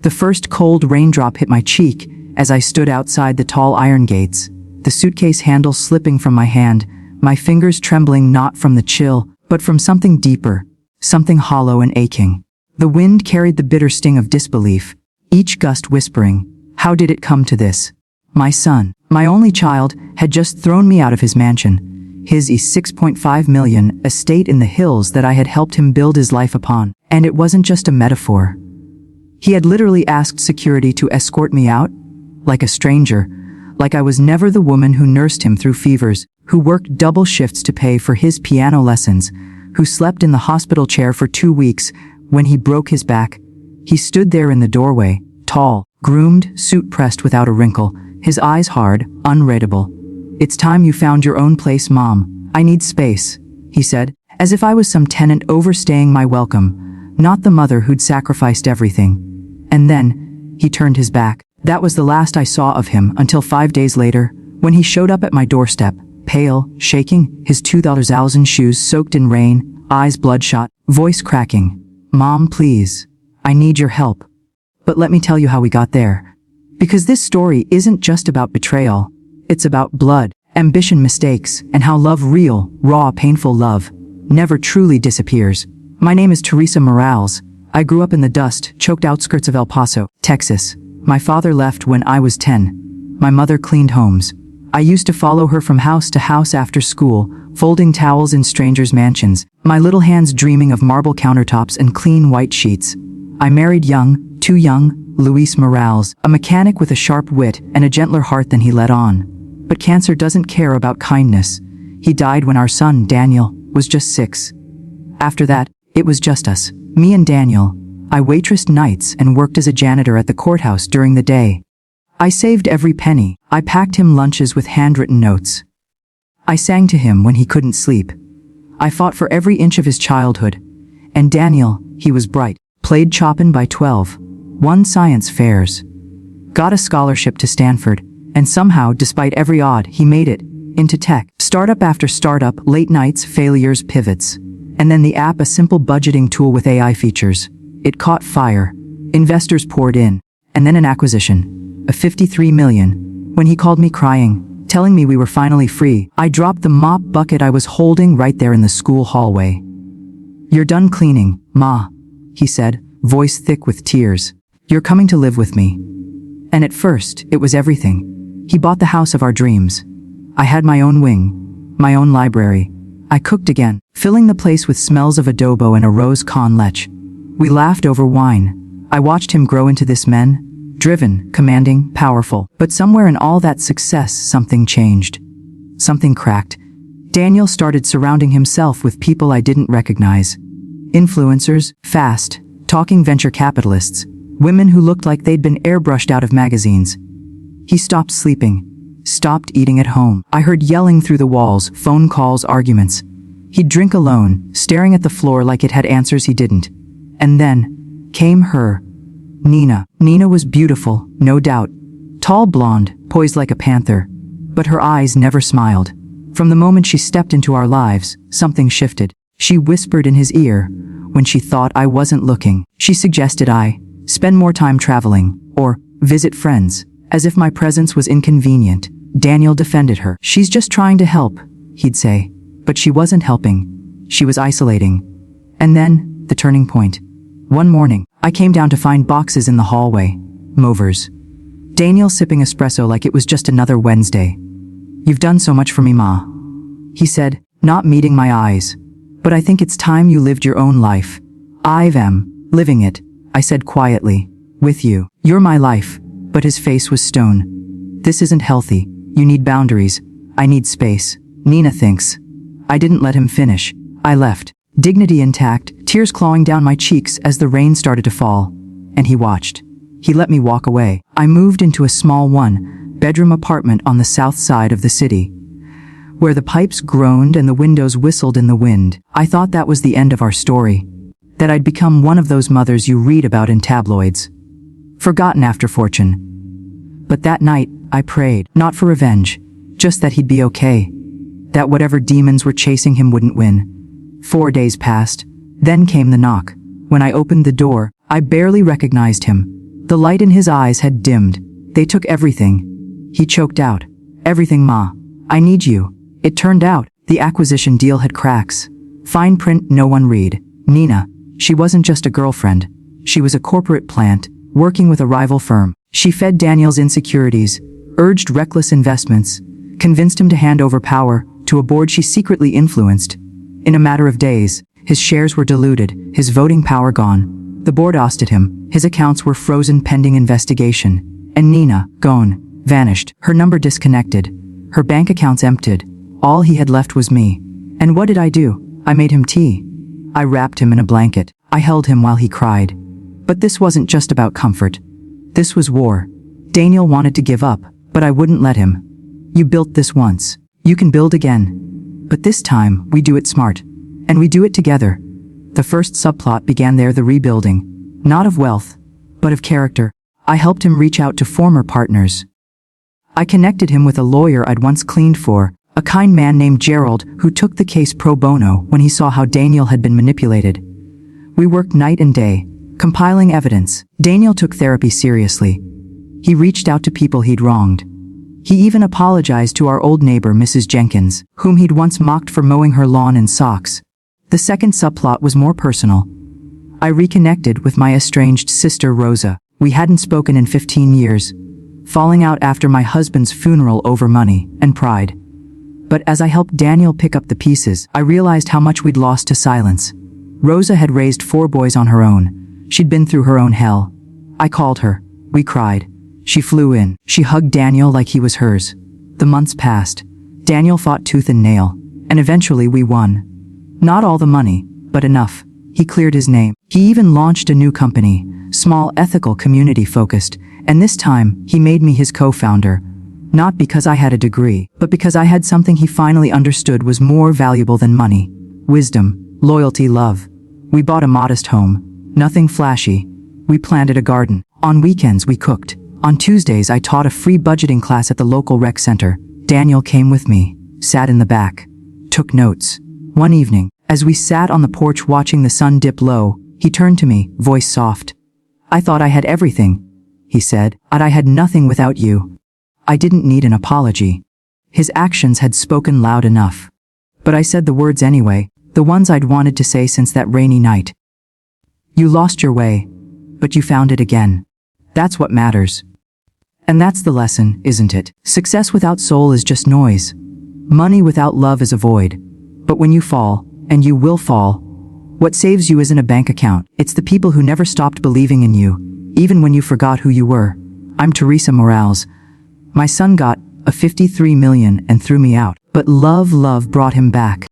The first cold raindrop hit my cheek as I stood outside the tall iron gates, the suitcase handle slipping from my hand, my fingers trembling not from the chill, but from something deeper, something hollow and aching. The wind carried the bitter sting of disbelief, each gust whispering, "How did it come to this?" My son, my only child, had just thrown me out of his mansion, his $6.5 million estate in the hills that I had helped him build his life upon. And it wasn't just a metaphor. He had literally asked security to escort me out, like a stranger, like I was never the woman who nursed him through fevers, who worked double shifts to pay for his piano lessons, who slept in the hospital chair for 2 weeks when he broke his back. He stood there in the doorway, tall, groomed, suit pressed without a wrinkle, his eyes hard, unreadable. "It's time you found your own place, Mom. I need space," he said, as if I was some tenant overstaying my welcome, not the mother who'd sacrificed everything. And then, he turned his back. That was the last I saw of him until 5 days later, when he showed up at my doorstep, pale, shaking, his $2,000 shoes soaked in rain, eyes bloodshot, voice cracking. "Mom, please. I need your help." But let me tell you how we got there. Because this story isn't just about betrayal. It's about blood, ambition, mistakes, and how love, real, raw, painful love, never truly disappears. My name is Teresa Morales. I grew up in the dust-choked outskirts of El Paso, Texas. My father left when I was 10. My mother cleaned homes. I used to follow her from house to house after school, folding towels in strangers' mansions, my little hands dreaming of marble countertops and clean white sheets. I married young, too young, Luis Morales, a mechanic with a sharp wit and a gentler heart than he let on. But cancer doesn't care about kindness. He died when our son, Daniel, was just 6. After that, it was just us, me and Daniel. I waitressed nights and worked as a janitor at the courthouse during the day. I saved every penny. I packed him lunches with handwritten notes. I sang to him when he couldn't sleep. I fought for every inch of his childhood. And Daniel, he was bright, played Chopin by 12, won science fairs, got a scholarship to Stanford, and somehow, despite every odd, he made it into tech. Startup after startup, late nights, failures, pivots. And then the app, a simple budgeting tool with AI features. It caught fire. Investors poured in. And then an acquisition, a $53 million. When he called me crying, telling me we were finally free, I dropped the mop bucket I was holding right there in the school hallway. "You're done cleaning, Ma," he said, voice thick with tears. "You're coming to live with me." And at first, it was everything. He bought the house of our dreams. I had my own wing, my own library. I cooked again, filling the place with smells of adobo and a rose con leche. We laughed over wine. I watched him grow into this man, driven, commanding, powerful. But somewhere in all that success, something changed. Something cracked. Daniel started surrounding himself with people I didn't recognize. Influencers, fast, talking venture capitalists, women who looked like they'd been airbrushed out of magazines. He stopped sleeping, stopped eating at home. I heard yelling through the walls, phone calls, arguments. He'd drink alone, staring at the floor like it had answers he didn't. And then came her, Nina. Nina was beautiful, no doubt. Tall, blonde, poised like a panther. But her eyes never smiled. From the moment she stepped into our lives, something shifted. She whispered in his ear, when she thought I wasn't looking. She suggested I spend more time traveling, or visit friends, as if my presence was inconvenient. Daniel defended her. "She's just trying to help," he'd say. But she wasn't helping. She was isolating. And then, the turning point. One morning, I came down to find boxes in the hallway. Movers. Daniel sipping espresso like it was just another Wednesday. "You've done so much for me, Ma," he said, not meeting my eyes. "But I think it's time you lived your own life." "I am living it," I said quietly. "With you. You're my life." But his face was stone. "This isn't healthy. You need boundaries. I need space. Nina thinks." I didn't let him finish. I left, dignity intact, tears clawing down my cheeks as the rain started to fall. And he watched. He let me walk away. I moved into a small one-bedroom apartment on the south side of the city, where the pipes groaned and the windows whistled in the wind. I thought that was the end of our story. That I'd become one of those mothers you read about in tabloids. Forgotten after fortune. But that night, I prayed, not for revenge, just that he'd be okay. That whatever demons were chasing him wouldn't win. 4 days passed. Then came the knock. When I opened the door, I barely recognized him. The light in his eyes had dimmed. They took everything. He choked out. Everything, Ma. I need you. It turned out, the acquisition deal had cracks. Fine print no one read. Nina. She wasn't just a girlfriend. She was a corporate plant, working with a rival firm. She fed Daniel's insecurities, urged reckless investments, convinced him to hand over power to a board she secretly influenced. In a matter of days, his shares were diluted, his voting power gone. The board ousted him, his accounts were frozen pending investigation. And Nina, gone, vanished, her number disconnected, her bank accounts emptied. All he had left was me. And what did I do? I made him tea. I wrapped him in a blanket. I held him while he cried. But this wasn't just about comfort. This was war. Daniel wanted to give up, but I wouldn't let him. You built this once. You can build again. But this time, we do it smart. And we do it together. The first subplot began there, the rebuilding. Not of wealth, but of character. I helped him reach out to former partners. I connected him with a lawyer I'd once cleaned for, a kind man named Gerald who took the case pro bono when he saw how Daniel had been manipulated. We worked night and day, compiling evidence. Daniel took therapy seriously. He reached out to people he'd wronged. He even apologized to our old neighbor, Mrs. Jenkins, whom he'd once mocked for mowing her lawn in socks. The second subplot was more personal. I reconnected with my estranged sister Rosa. We hadn't spoken in 15 years, falling out after my husband's funeral over money and pride. But as I helped Daniel pick up the pieces, I realized how much we'd lost to silence. Rosa had raised 4 boys on her own. She'd been through her own hell. I called her. We cried. She flew in. She hugged Daniel like he was hers. The months passed. Daniel fought tooth and nail. And eventually we won. Not all the money, but enough. He cleared his name. He even launched a new company, small, ethical, community-focused, and this time, he made me his co-founder. Not because I had a degree, but because I had something he finally understood was more valuable than money. Wisdom, loyalty, love. We bought a modest home. Nothing flashy. We planted a garden. On weekends we cooked. On Tuesdays I taught a free budgeting class at the local rec center. Daniel came with me, sat in the back, took notes. One evening, as we sat on the porch watching the sun dip low, he turned to me, voice soft. I thought I had everything, he said, but I had nothing without you. I didn't need an apology. His actions had spoken loud enough. But I said the words anyway, the ones I'd wanted to say since that rainy night. You lost your way, but you found it again. That's what matters. And that's the lesson, isn't it? Success without soul is just noise. Money without love is a void. But when you fall, and you will fall, what saves you isn't a bank account. It's the people who never stopped believing in you, even when you forgot who you were. I'm Teresa Morales. My son got a $53 million and threw me out. But love brought him back.